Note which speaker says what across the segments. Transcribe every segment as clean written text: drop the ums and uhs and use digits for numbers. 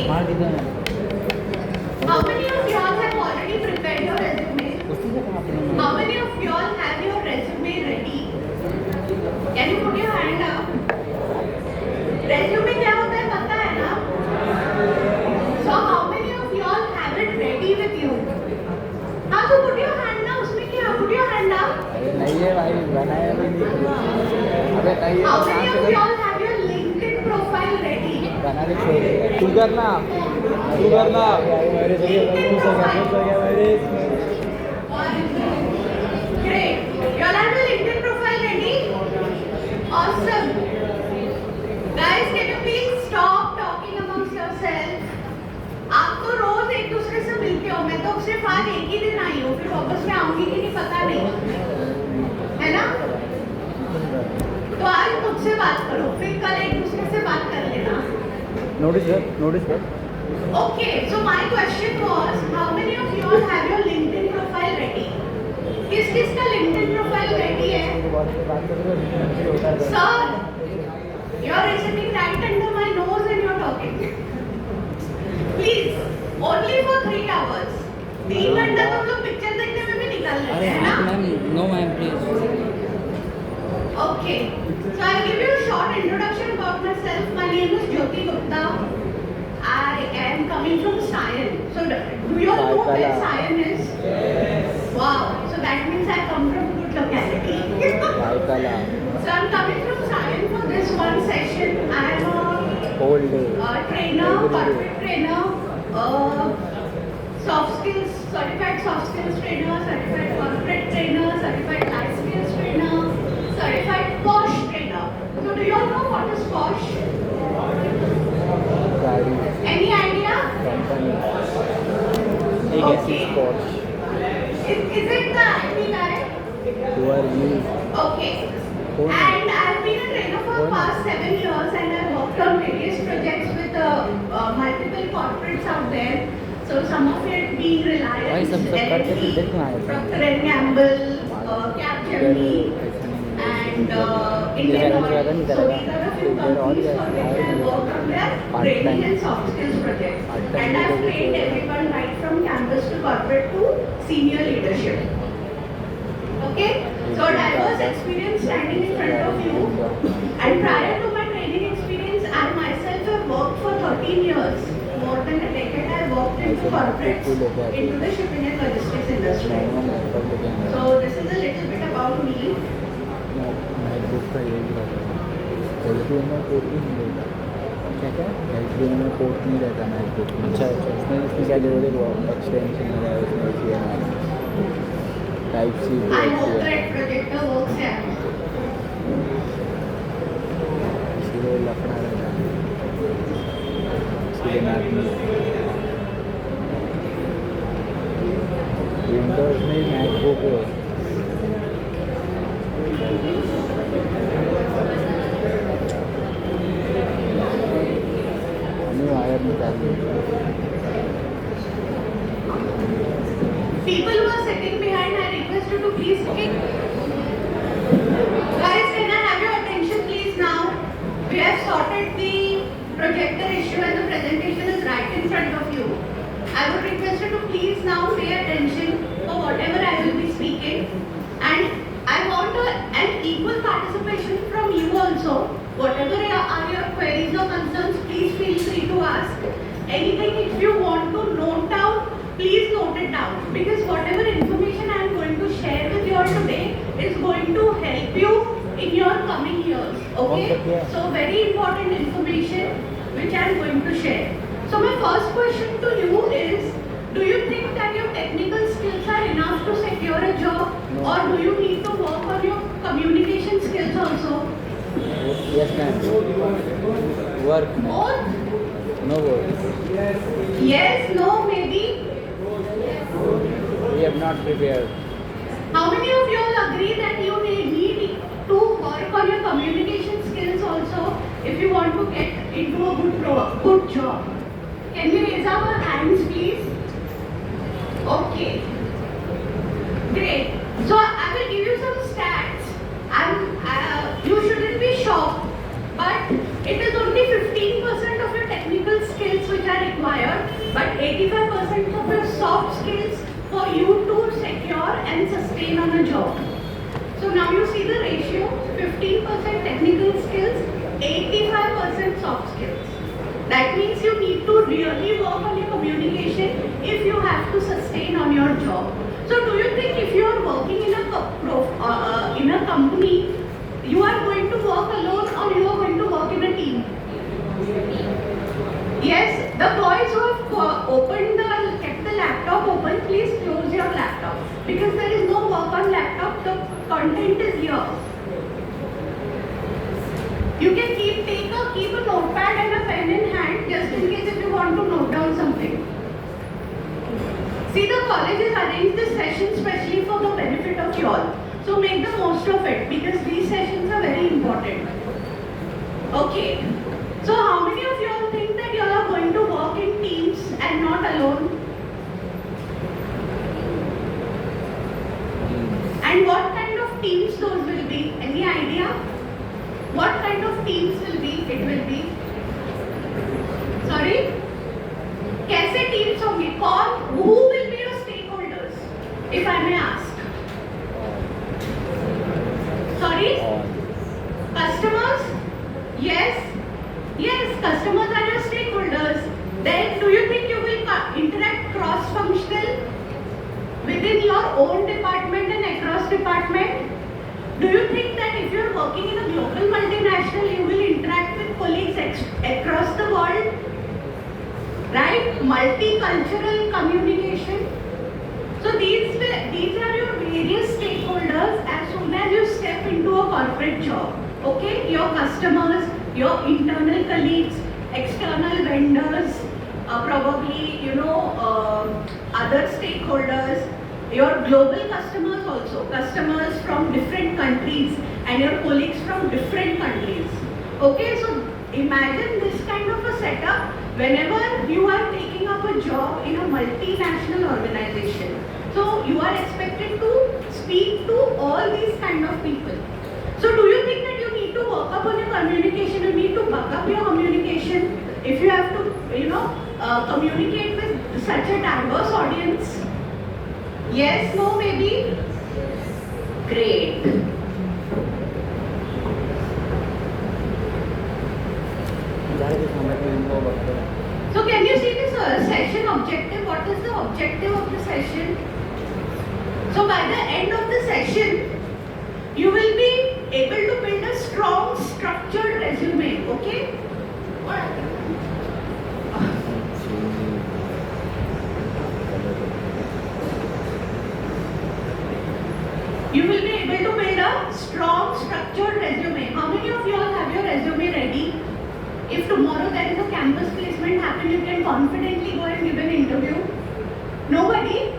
Speaker 1: How many of y'all have already prepared your resume? How many of y'all have your resume ready? Can you put your hand up? Resume क्या होता है पता है ना? So how many of y'all have it ready with you? हाँ तो put your hand ना उसमें क्या? Put your hand up.
Speaker 2: नहीं है भाई बनाया भी नहीं अबे नहीं
Speaker 1: How many of y'all have your LinkedIn profile ready?
Speaker 2: बना के छोड़ तू करना
Speaker 1: LinkedIn profile. Great. Y'all have your LinkedIn profile ready? Awesome. Guys, can you please stop talking amongst yourselves? आप तो रोज एक दूसरे से मिलते हो, मैं तो सिर्फ आज एक ही दिन आई हूँ, फिर वापस में आऊंगी कि नहीं पता नहीं, है ना? तो आज मुझसे बात करो, फिर कल एक दूसरे से बात कर लेना.
Speaker 2: नोटिस कर
Speaker 1: Okay, so my question was, how many of you all have your LinkedIn profile ready? किस का LinkedIn profile ready है? Sir, you are sitting right under my nose and you are talking. Please, only for 3 hours. 3 घंटा तो हम लोग picture देखने में भी निकाल लेते हैं ना?
Speaker 2: No ma'am please
Speaker 1: Okay, so I'll give you a short introduction about myself. My name is Jyoti Gupta. I am coming from Sion. So do you all know where Sion is? Wow, so that means I come from good locality. So I'm coming from Sion for this one session. I am a trainer, corporate trainer, soft skills, certified soft skills trainer, certified corporate trainer, certified life skills trainer, certified POSH trainer. So do you all know what is POSH? Any idea? Okay. Is it the IT guy? Okay. And I've been a trainer for past 7 years and I've worked on various projects with multiple corporates out there. So some of it being Reliance, L&T, Procter & Gamble, Capgemini, and Indian Oil. So these are a few companies for which I have worked on their training and soft skills projects. And I've trained everyone right from campus to corporate to senior leadership. Okay? So diverse experience standing in front of you. And prior to my training experience, I myself have worked for 13 years. More than a decade I worked in corporates into the shipping and logistics industry. So this is a little bit about me.
Speaker 2: अच्छा इसमें क्या जरूरत है extension वगैरह उसमें type C
Speaker 1: I hope that projector works here.
Speaker 2: इसलिए लफड़ा रहता है इसलिए मैप में विंडोज में मैकबुक वायर निकाल
Speaker 1: People who are sitting behind, I request you to please kick. Guys, can I have your attention please now? We have sorted the projector issue and the presentation is right in front of you. I would request you to please now pay attention for whatever I will be speaking. And I want an equal participation from you also. Whatever are your queries or concerns, please feel free to ask. Anything if you want to note down, please note it down. Because whatever information I am going to share with you all today is going to help you in your coming years. Okay? So very important information which I am going to share. So my first question to you is, do you think that your technical skills are enough to secure a job? Or do you need to work on your communication skills also?
Speaker 2: Yes ma'am. Work.
Speaker 1: Both?
Speaker 2: No work.
Speaker 1: Yes, no, maybe.
Speaker 2: We have not prepared.
Speaker 1: How many of you all agree that you need to work on your communication skills also if you want to get into a good job? Can we raise our hands, please? Okay. Great. So I will give you some stats. You shouldn't be shocked, but it is only 15% of your technical skills which are required 15% of your soft skills for you to secure and sustain on a job. So now you see the ratio, 15% technical skills, 85% soft skills. That means you need to really work on your communication if you have to sustain on your job. So do you think if you are working in a company, you are going to work alone or you are going to work in a team? Yes, the boys who have kept the laptop open, please close your laptop. Because there is no work on laptop, the content is here. You can keep a notepad and a pen in hand just in case if you want to note down something. See, the colleges arrange this session specially for the benefit of you all. So make the most of it because these sessions are very important. Okay. So how many of you all think that you all are going to work in teams and not alone? And what kind of teams those will be? Any idea? What kind of teams will be? It will be. Sorry? कैसे teams होंगे? कौन? Who will be your stakeholders? If I may ask. Sorry? Customers? Yes. Yes, customers are your stakeholders. Then do you think you will interact cross-functional within your own department and across department? Do you think that if you are working in a global multinational, you will interact with colleagues across the world? Right? Multicultural communication. So these are your various stakeholders as soon as you step into a corporate job. Okay? Your customers, your internal colleagues, external vendors, probably other stakeholders, your global customers also, customers from different countries and your colleagues from different countries. Okay, so imagine this kind of a setup whenever you are taking up a job in a multinational organization. So you are expected to speak to all these kind of people. So do you think that you need to work up on your communication, you need to buck up your communication if you have to, communicate with such a diverse audience? Yes, no, maybe? Great. So can you see this session objective? What is the objective of the session? So by the end of the session, you will be able to build a strong structured resume, okay? You will be able to build a strong structured resume. How many of you all have your resume ready? If tomorrow there is a campus placement happen, you can confidently go and give an interview. Nobody?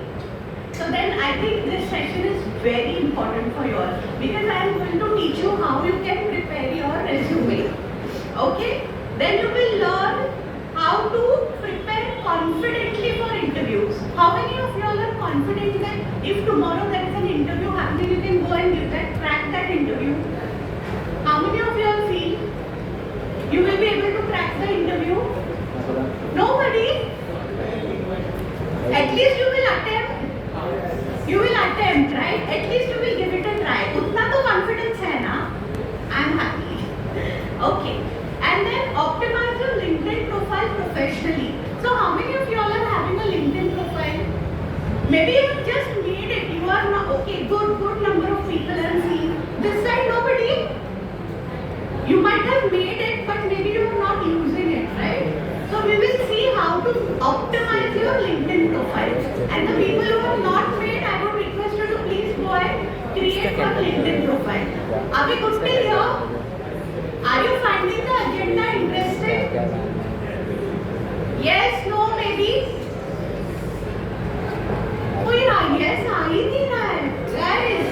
Speaker 1: So then I think this session is very important for you all because I am going to teach you how you can prepare your resume. Okay? Then you will learn how to prepare confidently for interviews. How many of you all are confident that if tomorrow there is an interview happening, you can go and crack that interview? How many of you all feel you will be able to crack the interview? Nobody? At least you will attempt. You will attempt, right? At least you will give it a try. Utna to confidence hai na? I am happy. Okay. And then optimize your LinkedIn profile professionally. So how many of you all are having a LinkedIn profile? Maybe you have just made it. You are not okay. Good number of people are seeing. This side nobody. You might have made it, but maybe you are not using it, right? So we will see how to optimize your LinkedIn profile. And the people who have not made, I would request you to please go and create your LinkedIn profile. Are we good till here? Are you finding the agenda interesting? Yes, no, maybe? कोई yes आ ही नहीं रहा है, guys.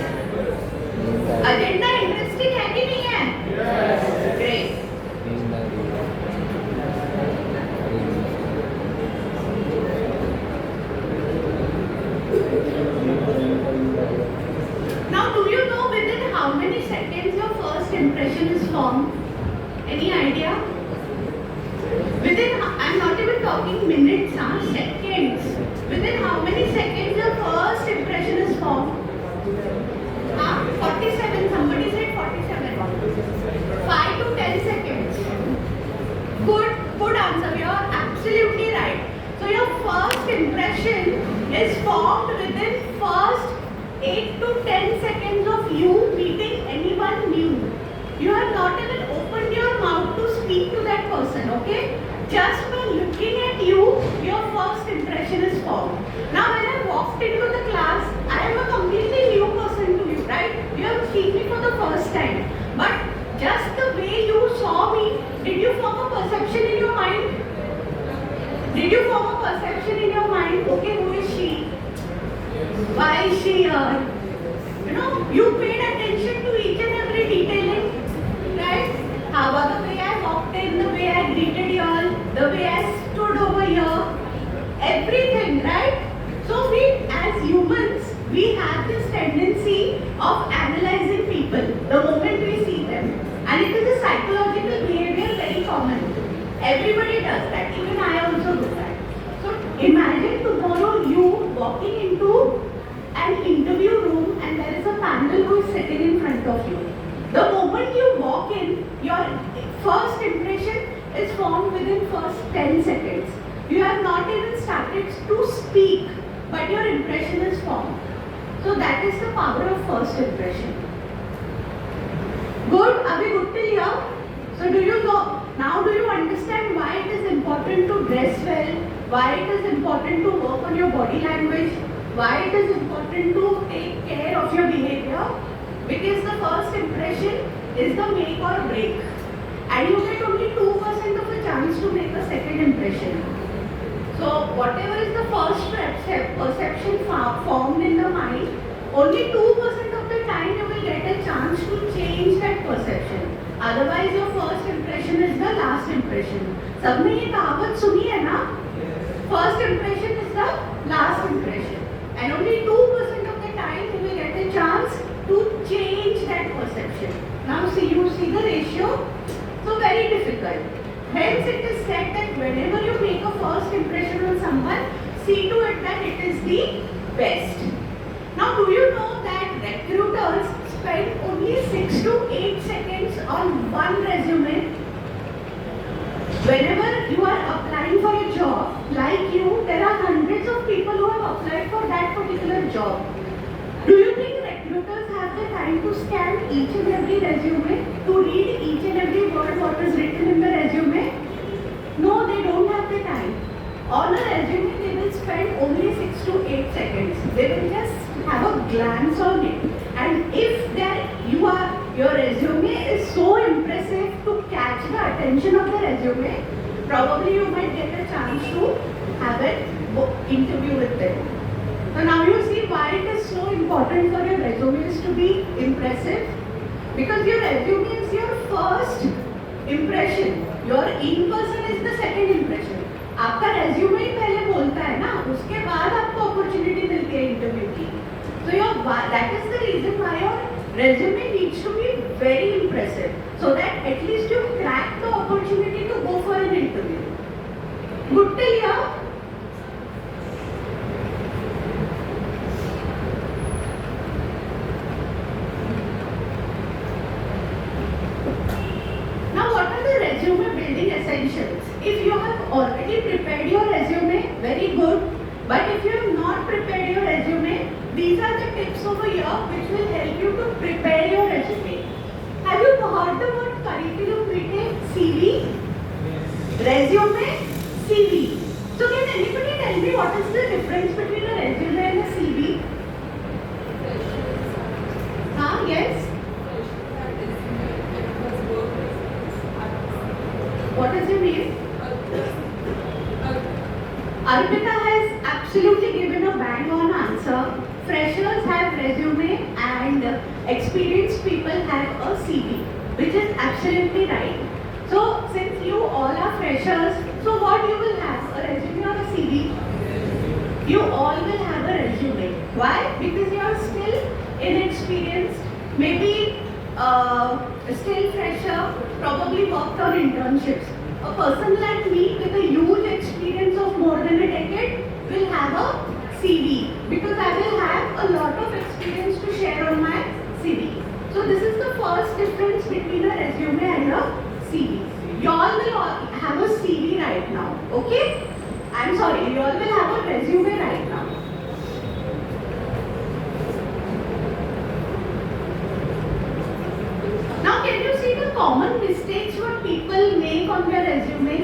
Speaker 1: Agenda interesting है कि नहीं है? Yes. Great. Now, do you know within how many seconds your first impression is formed? Any idea? Within, I'm not even talking minutes, seconds. Good answer. You are absolutely right. So your first impression is formed within first 8 to 10 seconds of you meeting anyone new. You have not even opened your mouth to speak to that person, okay? Just by looking at you, your first impression is formed. Now when I walked into the class, I am a completely new person to you, right? You have seen me for the first time. But just the way you saw me, did you form a perception in your mind? Did you form a perception in your mind? Okay, who is she? Why is she here? You know, you paid attention to each and every detailing, right? How about the way I walked in, the way I greeted you all, the way I stood over here, everything, right? So we, as humans, we have this tendency of analyzing people the moment we see them. And it is a psychological behavior, very common. Everybody does that, even I also do that. So imagine tomorrow you walking into an interview room and there is a panel who is sitting in front of you. The moment you walk in, your first impression is formed within first 10 seconds. You have not even started to speak, but your impression is formed. So that is the power of first impression. Good? Are we good till here? So do you know, now do you understand why it is important to dress well, why it is important to work on your body language, why it is important to take care of your behavior? Because the first impression is the make or break. And you get only 2% of a chance to make a second impression. So whatever is the first perception formed in the mind, only 2% of the time you will get a chance to change that perception. Otherwise your first impression is the last impression. सबने ये कहावत सुनी है ना? First impression is the last impression. And only 2% of the time you will get a chance to change that perception. Now see, you see the ratio? So very difficult. Hence it is said that whenever you make a first impression on someone, see to it that it is the best. Now do you know that recruiters spend only 6 to 8 seconds on one resume? Whenever you are applying for a job, like you, there are hundreds of people who have applied for that particular job. Do you think recruiters have the time to scan each and every resume, to read each and every word what is written in the resume? No, they don't have the time. On a resume, they will spend only 6 to 8 seconds. They will just have a glance on it. And if your resume is so impressive to catch the attention of the resume, probably you might get a chance to have an interview with them. So now you see why it is so important for your resumes to be impressive. Because your resume is your first impression. Your in-person is the second impression. आपका resume ही पहले बोलता है ना, उसके बाद आपको opportunity मिलती है interview की. So that is the reason why your resume needs to be very impressive, so that at least you crack the opportunity to go for an interview. Good till here? Now what are the resume building essentials? If you have already prepared your resume, very good. But if you have not prepared your resume, these are the tips over here which will help you to prepare your resume. Have you heard the word curriculum vitae, CV? Resume, CV. So can anybody tell me what is the difference between a resume and a CV? Yes? What is your name? Arpita has absolutely given a bang-on answer. Freshers have resume and experienced people have a CV, which is absolutely right. So since you all are freshers, so what you will have? A resume or a CV? You all will have a resume. Why? Because you are still inexperienced, maybe still fresher, probably worked on internships. A person like me with a huge experience of more than a decade will have a CV, because I will have a lot of experience to share on my CV. So this is the first difference between a resume and a CV. You all will have a CV right now. Okay? I'm sorry, you all will have a resume right now. Now can you see the common mistakes what people make on their resume?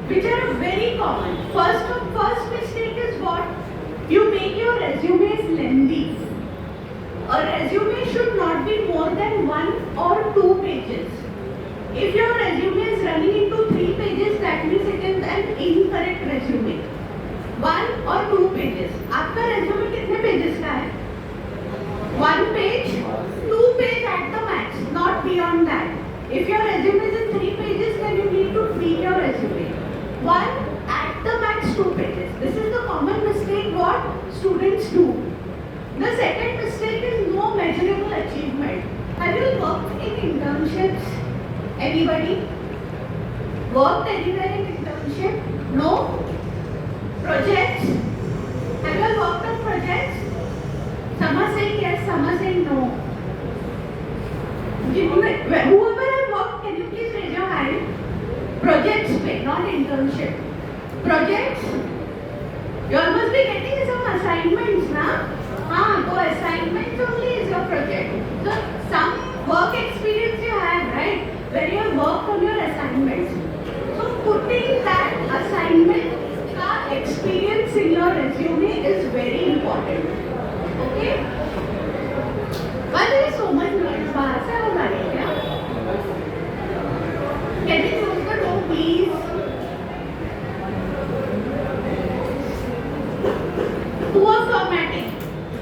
Speaker 1: Which are very common. First mistake is what? You make your resumes lengthy. A resume should not be more than 1 or 2 pages. If your resume is running into 3 pages, that means it is an incorrect resume. 1 or 2 pages. आपका resume कितने pages का है? 1 page, 2 page at the max, not beyond that. If your resume is in 3 pages, then you need to tweak your resume. 1 at the max 2 pages. This is the common mistake what students do. The second mistake is no measurable achievement. Have you worked in internships? Anybody? Worked anywhere in internship? No? Projects? Have you all worked on projects? Some are saying yes, some are saying no. Whoever has worked, can you please raise your hand? Projects, not internship. Projects? You all must be getting some assignments, na? So assignments only is your project. So some work experience you have, right? Where you have worked on your assignments. So putting that assignment experience in your resume is very important. Okay? Why there is so much noise? बाहर से आवाज आ रही है क्या? Can you close the door, please? Poor formatting.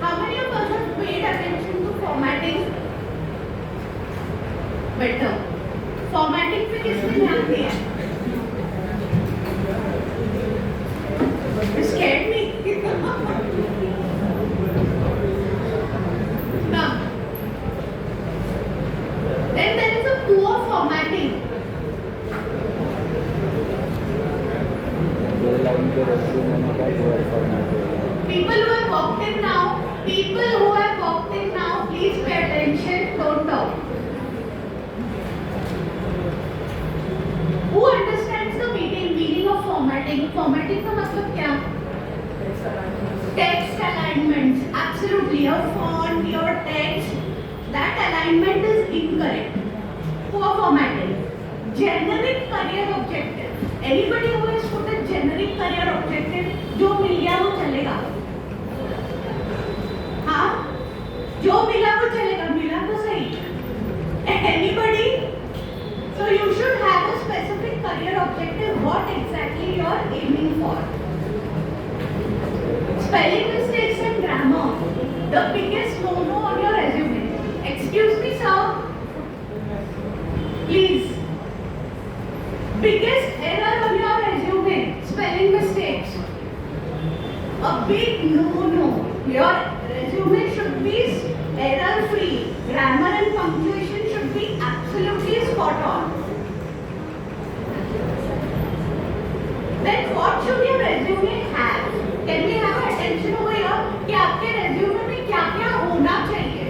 Speaker 1: How many of us have paid attention to formatting? Better. Formatting पे किसने ध्यान दिया? It scared me. Now, then there is a poor formatting. People who have walked in now, please pay attention, don't talk. Who understands the meaning of formatting? Formatting का मतलब क्या? Text alignments. Absolutely, your font, your text, that alignment is incorrect. Poor formatting. Generic career objective. Anybody who has put a generic career objective, जो मिल गया वो चलेगा. हाँ, जो मिला वो चलेगा, मिला तो सही. Anybody? So you should have a specific career objective. What exactly you are aiming for? Spelling mistakes and grammar. The biggest no-no on your resume. Excuse me, sir. Please. Biggest error on your resume. Spelling mistakes. A big no-no. Your resume should be error-free. Grammar and punctuation should be absolutely spot on. Then what should your resume have? Can we have attention over here कि आपके resume में क्या क्या होना चाहिए?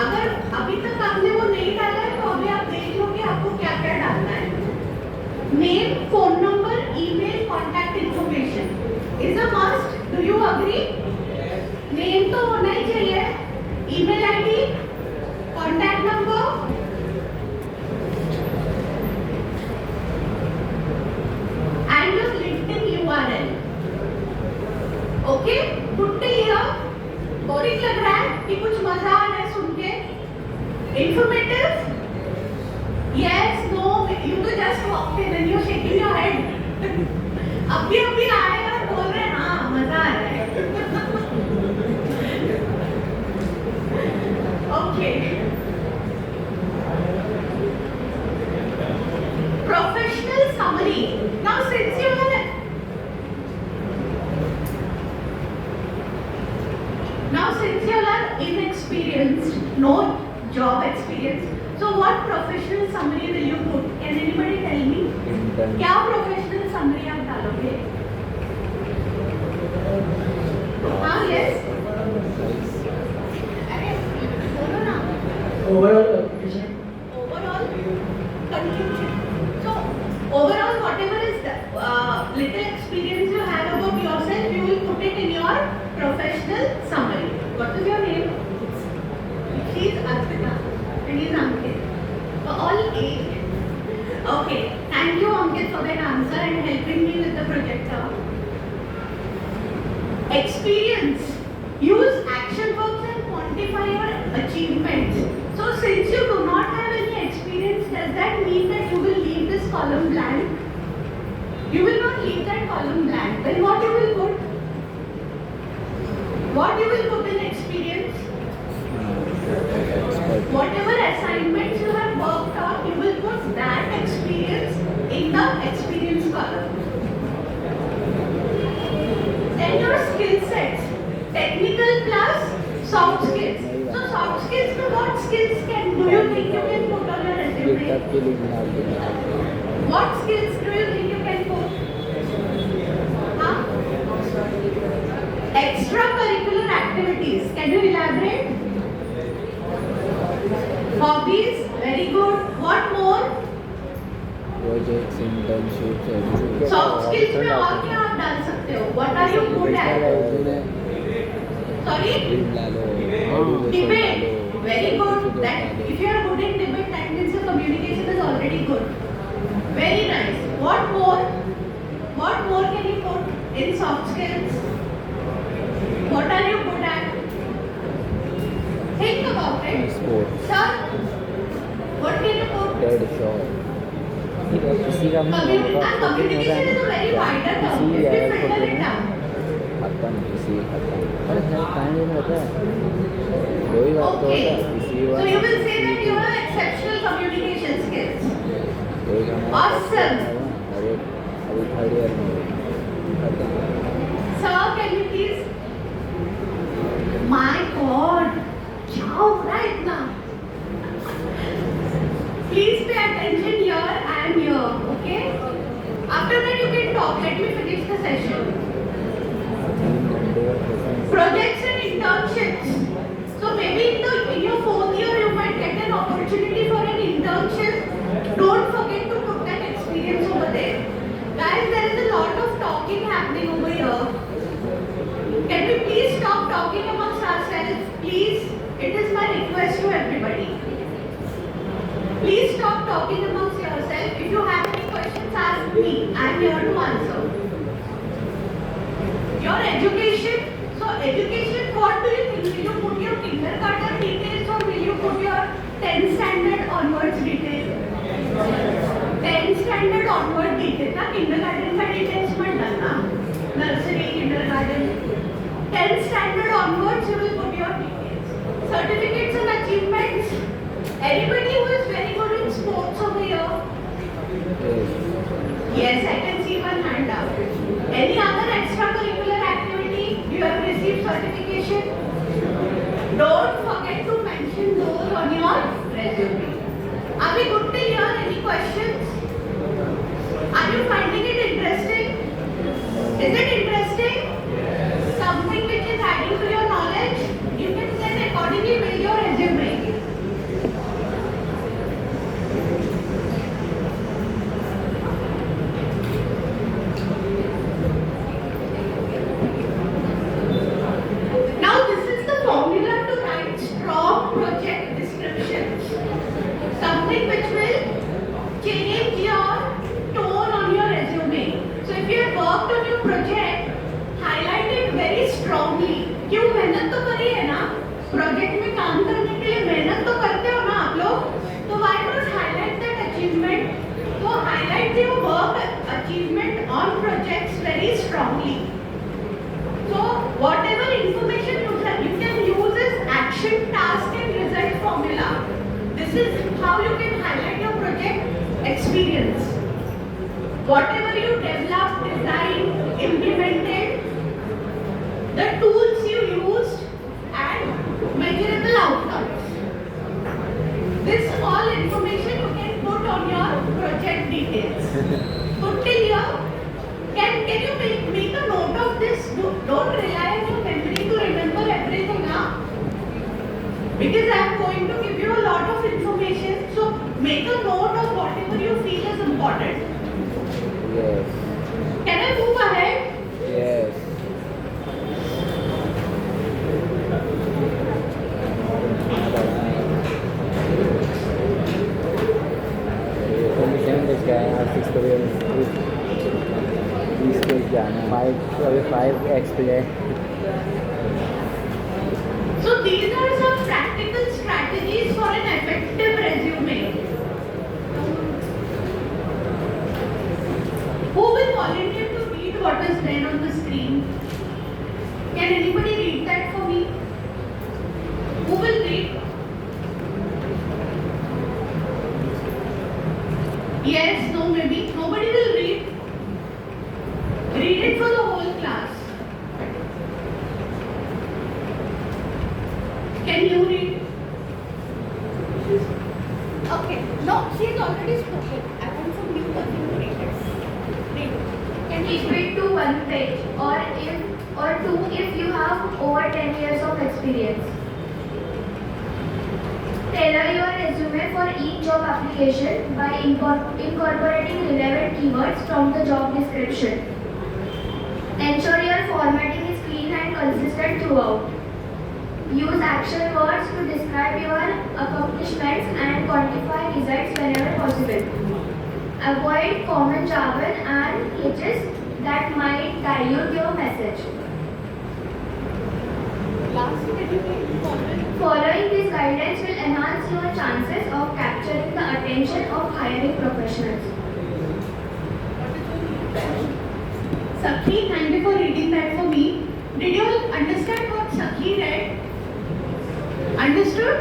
Speaker 1: अगर अभी तक आपने वो नहीं डाला है तो अभी आप देख लो कि आपको क्या क्या डालना है. Name, phone number, email, contact information is a must. Do you agree? Name तो होना ही चाहिए. Email ID, contact number. And your LinkedIn URL. Okay? Put till here. Boring लग रहा है कि कुछ मजा आ रहा है सुन के? Informative? Yes, no. You तो just walked in and you're shaking your head. अभी आए और बोल रहे हैं हाँ मजा आ रहा है. Okay. Professional summary. Now since you are inexperienced, no job experience, so what professional summary will you put? Can anybody tell me? क्या professional summary आप डालोगे? हाँ, yes. बोलो ना.
Speaker 3: Overall application.
Speaker 1: Overall conclusion. So overall, whatever is little experience you have about yourself, you will put it in your professional summary. What is your name? She is Arpita and he is Ankit. All 8. Okay, thank you Ankit for that answer and helping me with the projector. Experience. Use action verbs and quantify your achievements. So since you do not have any experience, does that mean that you will leave this column blank? You will not leave that column blank. Then what you will put? What you will put in experience? Whatever assignments you have worked on, you will put that experience in the experience column. Then your skill sets. Technical plus soft skills. So soft skills, to what skills do you think you can put on your resume? What skills do you think you can put? Huh? Extracurricular activities. Can you elaborate? Hobbies. Very good. What more?
Speaker 2: Projects, internships, everything.
Speaker 1: Soft skills में और क्या आप डाल सकते हो? What are you good at? Sorry? Debate. Very good. That if you are good in debate, that means your communication is already good. Very nice. What more? What more can you put in soft skills? What are you good at? Think about it.
Speaker 2: Sports.
Speaker 1: Sir, what can you put?
Speaker 2: Dead shot.
Speaker 1: Communication is a very wider term. If we filter it down.
Speaker 2: अरे sir time नहीं होता है वही बात तो होता है इसी
Speaker 1: So you will say that you have exceptional communication skills.
Speaker 2: Awesome.
Speaker 1: Awesome.
Speaker 2: अभी थर्ड ईयर में
Speaker 1: Sir, can you please? My God, क्या हो रहा है इतना? Please pay attention here. I am here. Okay. After that you can talk. Let me finish the session. Projects and internships. So maybe in your 4th year you might get an opportunity for an internship. Don't forget to put that experience over there. Guys, there is a lot of talking happening over here. Can we please stop talking amongst ourselves? Please, it is my request to everybody. Please stop talking amongst yourself. If you have any questions, ask me. I am here to answer. Your education. So education, what do you think? Will you put your kindergarten details or will you put your 10th standard onwards details? 10th standard onward details. Na kindergarten ka details mat dalna. Nursery, kindergarten. 10th standard onwards you will put your details. Certificates and achievements. Anybody who is very good in sports over here? Yes, I can see one hand up. Any other extracurricular activity you have received certification? Don't forget to mention those on your resume. Are we good till here? Any questions? Are you finding it interesting? Is it interesting? Something which is adding to your knowledge? You can then accordingly build your resume. Now this is the formula to write strong project descriptions. Something which will change your tone on your resume. So if you have worked on your project, highlight it very strongly. क्यों मेहनत तो करी है ना? Project में काम करने के लिए मेहनत तो करते हो ना आप लोग? तो why not highlight that achievement? So highlight your work achievement on projects very strongly. So whatever information you can use is action, task and result formula. This is how you can highlight your project experience. Whatever you developed, designed, implemented, the tools you used and measurable outcomes. This all information you can put on your project details. Put till here. Can you make a note of this? Don't rely on your memory to remember everything now. Because I am going to give you a lot of information. So make a note of whatever you feel is important.
Speaker 2: Yes.
Speaker 1: Can I
Speaker 2: जाना है 5 experience.
Speaker 1: So these are some practical strategies for an effective resume. Who will volunteer to read what is there on the screen? Can anybody read that for me? Who will read? Yes, no, maybe. Nobody will read. Read it for the whole class. Can you read? Okay. No, she has already spoken. I want some new person to read it. Read.
Speaker 3: Can keep it to one page or two if you have over 10 years of experience. Tailor your resume for each job application by incorporating relevant keywords from the job description. Ensure your formatting is clean and consistent throughout. Use action words to describe your accomplishments and quantify results whenever possible. Avoid common jargon and glitches that might dilute your message.
Speaker 1: Last, can you read forward?
Speaker 3: Following these guidelines will enhance your chances of capturing the attention of hiring professionals.
Speaker 1: Sakhi, thank you for reading that for me. Did you all understand what Sakhi read? Understood?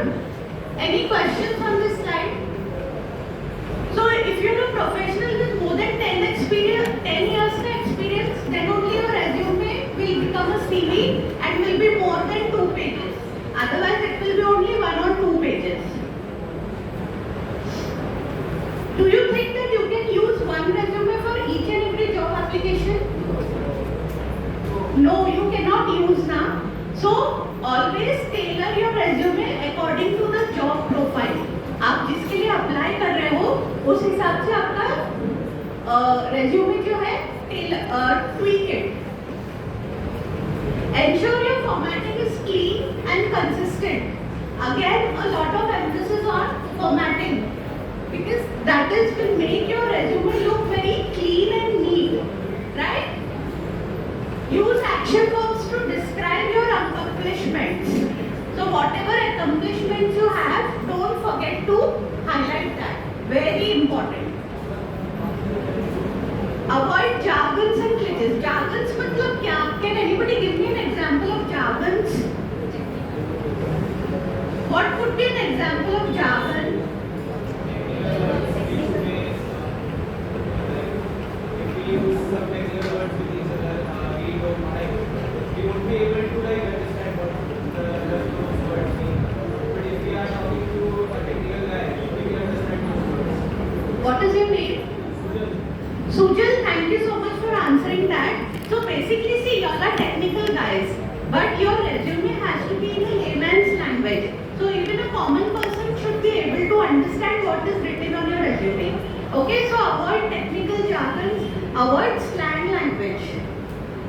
Speaker 1: Any questions on this slide? So if you're a professional with more than 10 years of experience, then only your resume will become a CV and will be more than 2 pages. Otherwise, it will be only 1 or 2 pages. Do you think that you can use one resume for each and every job application? No, you cannot use now. So always tailor your resume according to the job profile. आप जिसके लिए apply कर रहे हो उस हिसाब से आपका रेज्यूमे जो है tweak it. Ensure your formatting is clean and consistent. Again, a lot of emphasis on formatting because that is will make your resume look very clean and neat, right? Use action verbs to describe your accomplishments. So whatever accomplishments you have, don't forget to highlight that. Very important. Avoid jargons and glitches. Jargons मतलब क्या? Can anybody give me an example of jargons? What could be an example of jargon?
Speaker 4: If we use some technical words with each other, we won't be able to understand what those words mean. But if we are talking to a technical guy, we will understand those words.
Speaker 1: What is your name? Sujal, thank you so much for answering that. So basically, see, you all are technical guys, but your resume has to be in a layman's language. So even a common person should be able to understand what is written on your resume. Okay, so avoid technical jargons, avoid slang language.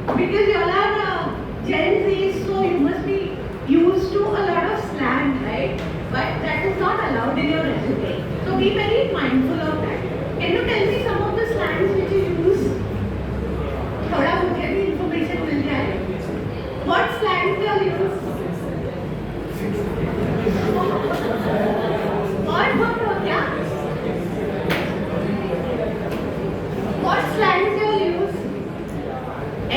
Speaker 1: Because you all are Gen Z, so you must be used to a lot of slang, right? But that is not allowed in your resume. So be very mindful of that. Can you tell me some of the slangs which you use? थोड़ा मुझे भी information मिल जाए. What slangs do you use? What हो क्या? What slangs do you use?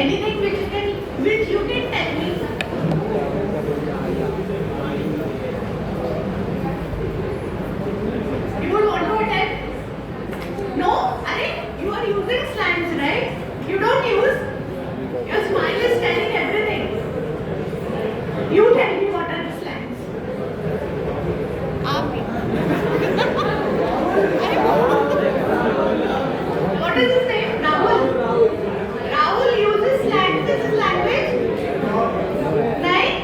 Speaker 1: Anything which you can tell me? You would want to attend? No? Arey, you are using slangs, right? You don't use? Your smile is telling everything. You tell me what are the slangs. What is his name? Rahul. Rahul uses slangs in his language? Right?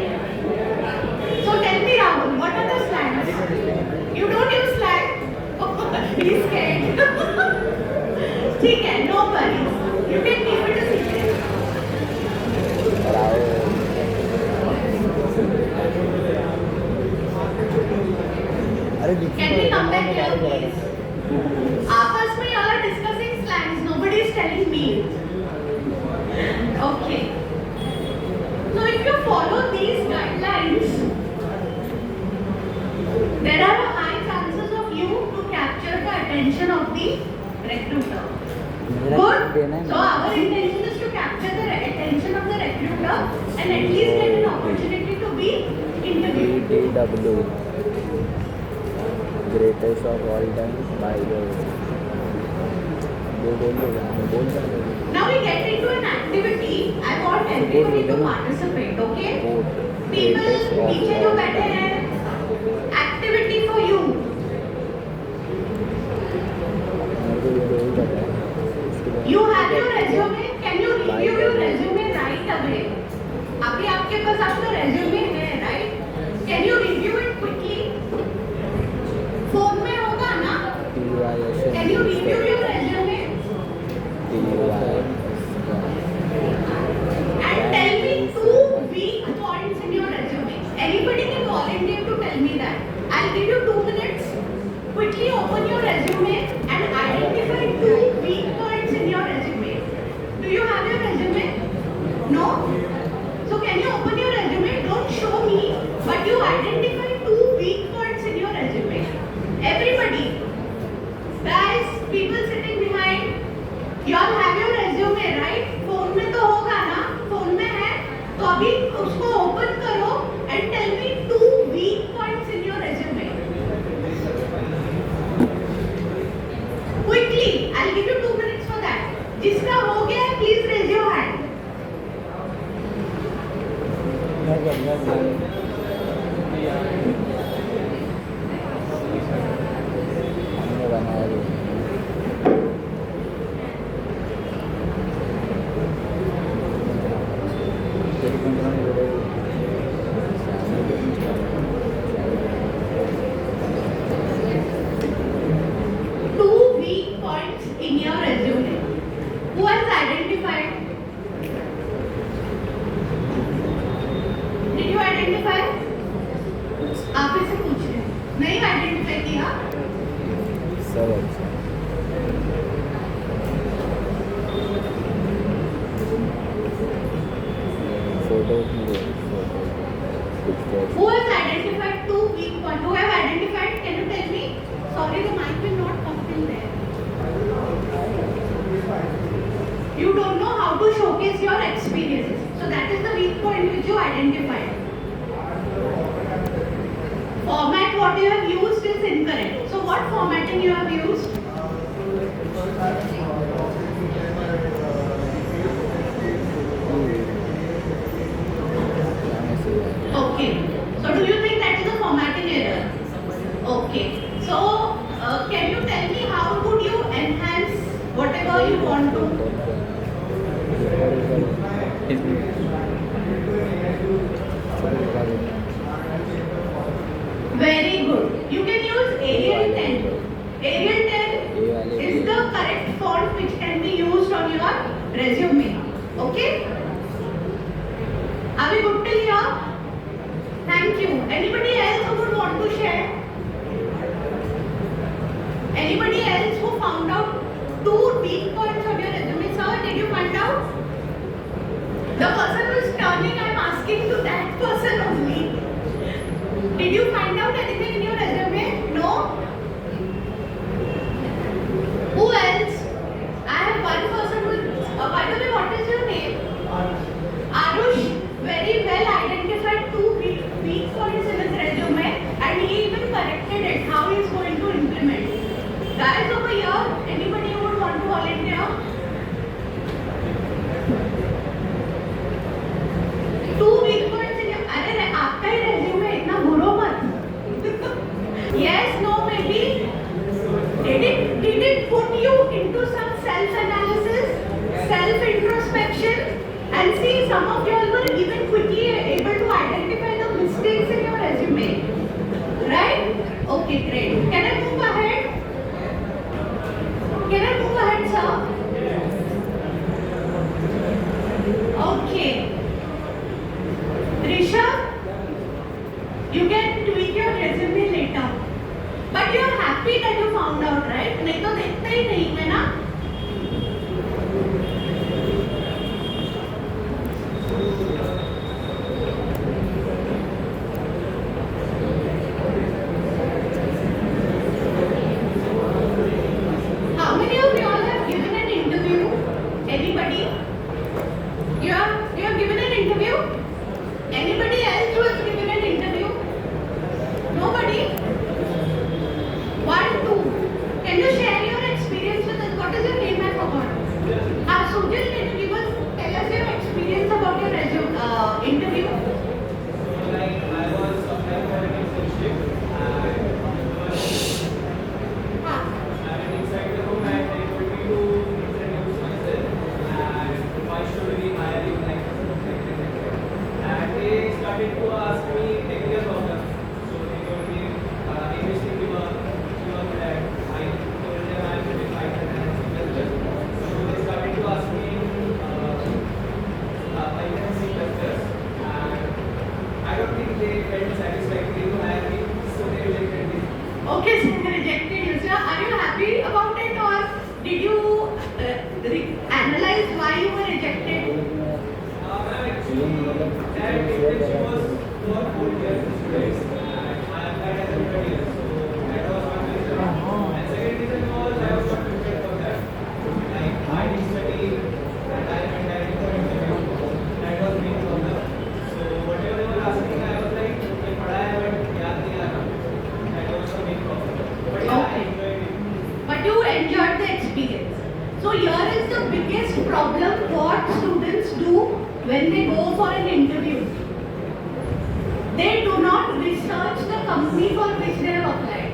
Speaker 1: So tell me, Rahul, what are the slangs? You don't use slang? He's scared. ठीक है, no worries. You can keep it a secret. Can we come back here, please? आपस में you all are discussing slangs. Nobody is telling me. points, there are a high chances of you to capture the attention of the recruiter. Good. So our intention is to capture the attention of the recruiter and at least get an opportunity to be interviewed.
Speaker 2: BTW, greatest of all time by the
Speaker 1: Now we get into an activity. I want everybody to participate, okay? People, पीछे जो बैठे हैं, activity for you. You have your resume. Can you review your resume right away? अभी आपके पास आपका resume है, right? Can you review it quickly? Phone में होगा ना? Can you review your resume? And tell me 2 weak points in your resume. Anybody can volunteer to tell me that. I'll give you 2 minutes. Quickly open your resume and identify 2 weak points in your resume. Do you have your resume? No? So can you open your resume? Don't show me, but you identify 2 weak points in your resume. Everybody. Guys, people sitting behind, you all have your resume, right? Phone में तो होगा ना? Phone में है? तो अभी उसको open करो and tell me 2 weak points in your resume. Quickly, I'll give you 2 minutes for that. जिसका हो गया है, please raise your hand.
Speaker 2: हमने बनाया भी
Speaker 1: Two weak points in your resume. Who has identified? Did you identify? आप इसे पूछ रहे हैं. नहीं आइडेंटिफाई किया?
Speaker 2: सब अच्छा photo
Speaker 1: Who has identified 2 weak points? Who have identified? Can you tell me? Sorry, the mic will not come till there. You don't know how to showcase your experience. So that is the weak point which you identified. Format what you have used is incorrect. So what formatting you have used? Okay. So do you think that is a formatting error? Okay. So can you tell me how would you enhance whatever you want to? Very good. You can use Arial 10. Arial 10 is the correct font which can be used on your resume. Okay? Are we good till here? Thank you. Anybody else who would want to share? Anybody else who found out 2 weak points on your resume? Sir, did you find out? The person who is turning, I am asking to that person only. Did you find out anything in your resume? No? Who else? I have one person who by the way, what is your name? Arush very well identified 2 weak points in his resume and he even corrected it, how he is going to implement. Guys over here, anybody who would want to volunteer? 2 weak points in your, अरे आपका ही resume है, इतना घुरो मत. Yes, no, maybe. Did it put you into some self-analysis, self-introspection, and see some of you all were even quickly able to identify the mistakes in your resume, right? Okay, great. Can I move ahead? Can I move ahead, sir? Okay. Rishabh, you can tweak your resume later. But you are happy that you found out, right? नहीं तो देखते ही नहीं है ना? interview? Anybody else who has given an interview? Nobody? 1, 2. Can you share your experience with us? What is your name? I forgot. Sujal, can you give us, tell us your experience about your interview?
Speaker 4: Like I was applying for an internship and inside the room and they told me to introduce myself and why should we hire you like and they started to ask me technical problems. So they told me English you are good at. I told them I am pretty fine at C++. So they started to ask me Python C++ and I don't think they felt satisfactory to hire me, so they rejected me.
Speaker 1: Okay, so they rejected you. So are you happy about it or did you analyze why you were rejected?
Speaker 4: Actually, that internship was for 4 years students and I applied as a third year, so that was one reason. And second reason was I was not prepared for that. Like I didn't study and I went directly for interview. That was main problem. So whatever they were asking, I was like, okay, पढ़ा है but याद नहीं आ रहा. That was the main problem. But yeah, I enjoyed it.
Speaker 1: But you enjoyed the experience. So here is the biggest problem what students do when they go for an interview. They do not research the company for which they have applied.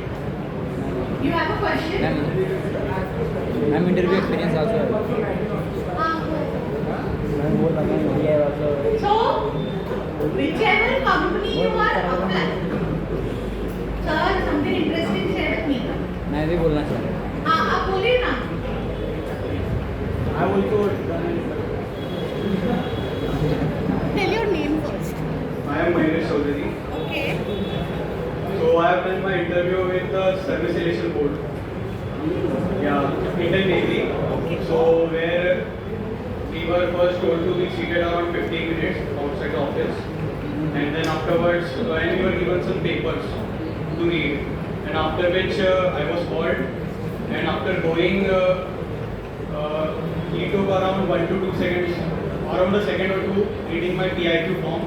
Speaker 1: You have a question?
Speaker 2: Ma'am interview experience also है ma'am बोल रहा हूँ बढ़िया है also
Speaker 1: So, whichever company you are applying. Sir, something interesting share with me.
Speaker 2: मैं भी बोलना चाहता हूँ
Speaker 1: हाँ, आप बोलिए ना.
Speaker 5: I also
Speaker 1: Tell your name first.
Speaker 5: I am Mahesh Chaudhary.
Speaker 1: Okay.
Speaker 5: So I have done my interview with the Service Selection Board. Yeah, Indian Navy. So where we were first told to be seated around 15 minutes outside the office, and then afterwards and we were given some papers to read, and after which I was called, and after going he took around 1 to 2 seconds, around a second or two, reading my PIQ form,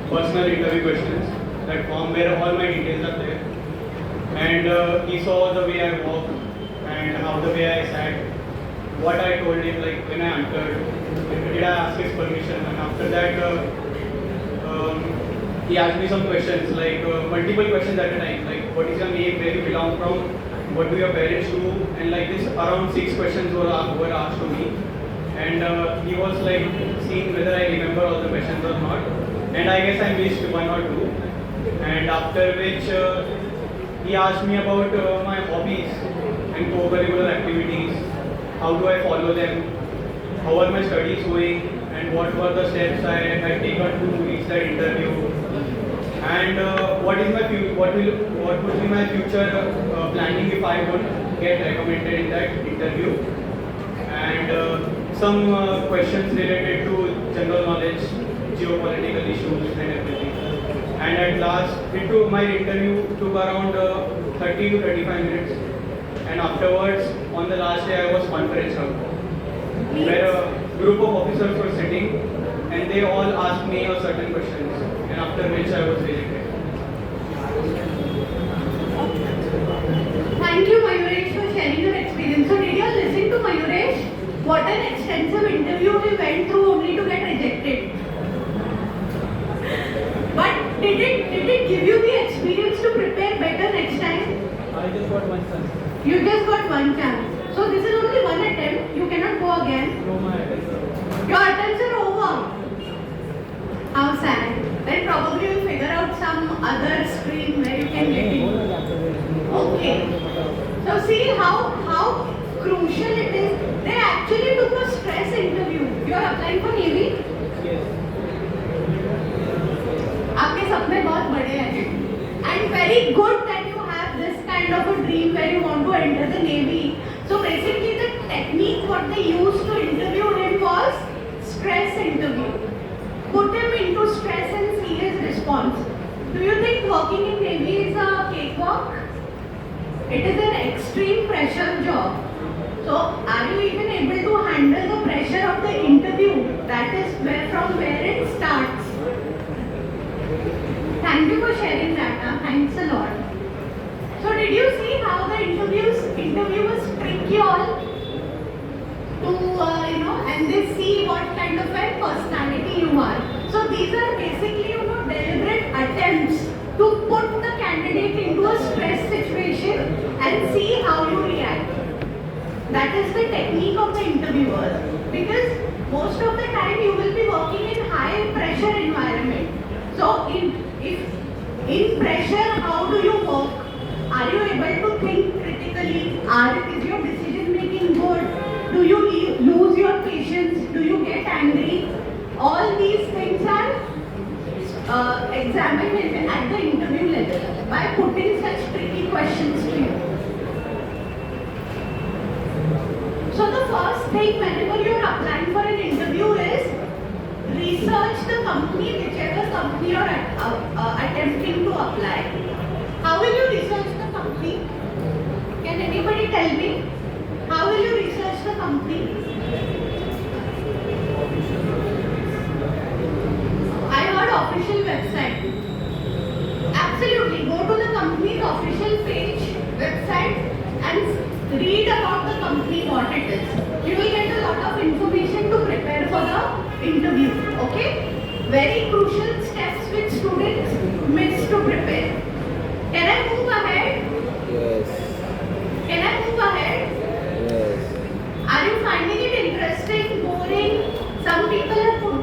Speaker 5: personal interview questions, that form where all my details are there. And he saw the way I walk and how the way I sat, what I told him, like when I entered, did I ask his permission, and after that he asked me some questions, like multiple questions at a time, like what is your name, where you belong from, what do your parents do, and like this around 6 questions were asked to me. And he was like seeing whether I remember all the questions or not, and I guess I missed 1 or 2. And after which he asked me about my hobbies and co-curricular activities, how do I follow them, how are my studies going, and what were the steps I had taken to reach that interview, and what would be my future planning if I would get recommended in that interview, and some questions related to general knowledge, geopolitical issues and everything. And at last, my interview took around 30 to 35 minutes. And afterwards, on the last day, I was conference room, where a group of officers were sitting, and they all asked me a certain questions, and after which I was rejected.
Speaker 1: Thank you, Mayuresh, for sharing your experience. So, did you listen to Mayuresh? What an extensive interview we went through only to get rejected. But did it give you the experience to prepare better next time?
Speaker 5: I just got one chance.
Speaker 1: You just got one chance. So this is only one attempt. You cannot go again.
Speaker 5: No, my attempts are over.
Speaker 1: Your attempts are over. How sad. Then probably you'll figure out some other stream where you can get in. Okay. So see how crucial it is. They actually took a stress interview. You are applying for Navy?
Speaker 5: Yes.
Speaker 1: आपके सपने बहुत बड़े हैं. And very good that you have this kind of a dream where you want to enter the Navy. So basically the technique what they used to interview him was stress interview. Put him into stress and see his response. Do you think working in Navy is a cakewalk? It is an extreme pressure job. So are you even able to handle the pressure of the interview? That is from where it starts. thank you for sharing that. Thanks a lot. So did you see how the interviewers trick you all to and they see what kind of a personality you are. So these are basically deliberate attempts to put the candidate into a stress situation and see how you react. That is the technique of the interviewers, because most of the time you will be working in high pressure environment. So in pressure, how do you work? Are you able to think critically? Is your decision making good? Do you lose your patience? Do you get angry? All these things are examined at the interview level by putting such tricky questions to you. So the first thing whenever you are applying for an interview is research the company, whichever company you are attempting to apply. How will you research the company? Can anybody tell me? How will you research the company? I heard official website. Absolutely. Go to the company's official page, website, and read about the company, what it is. You will get a lot of information to prepare for the interview. Okay? Very crucial steps which students miss to prepare. Can I move ahead?
Speaker 2: Yes.
Speaker 1: Can I move ahead?
Speaker 2: Yes.
Speaker 1: Are you finding it interesting, boring? Some people have put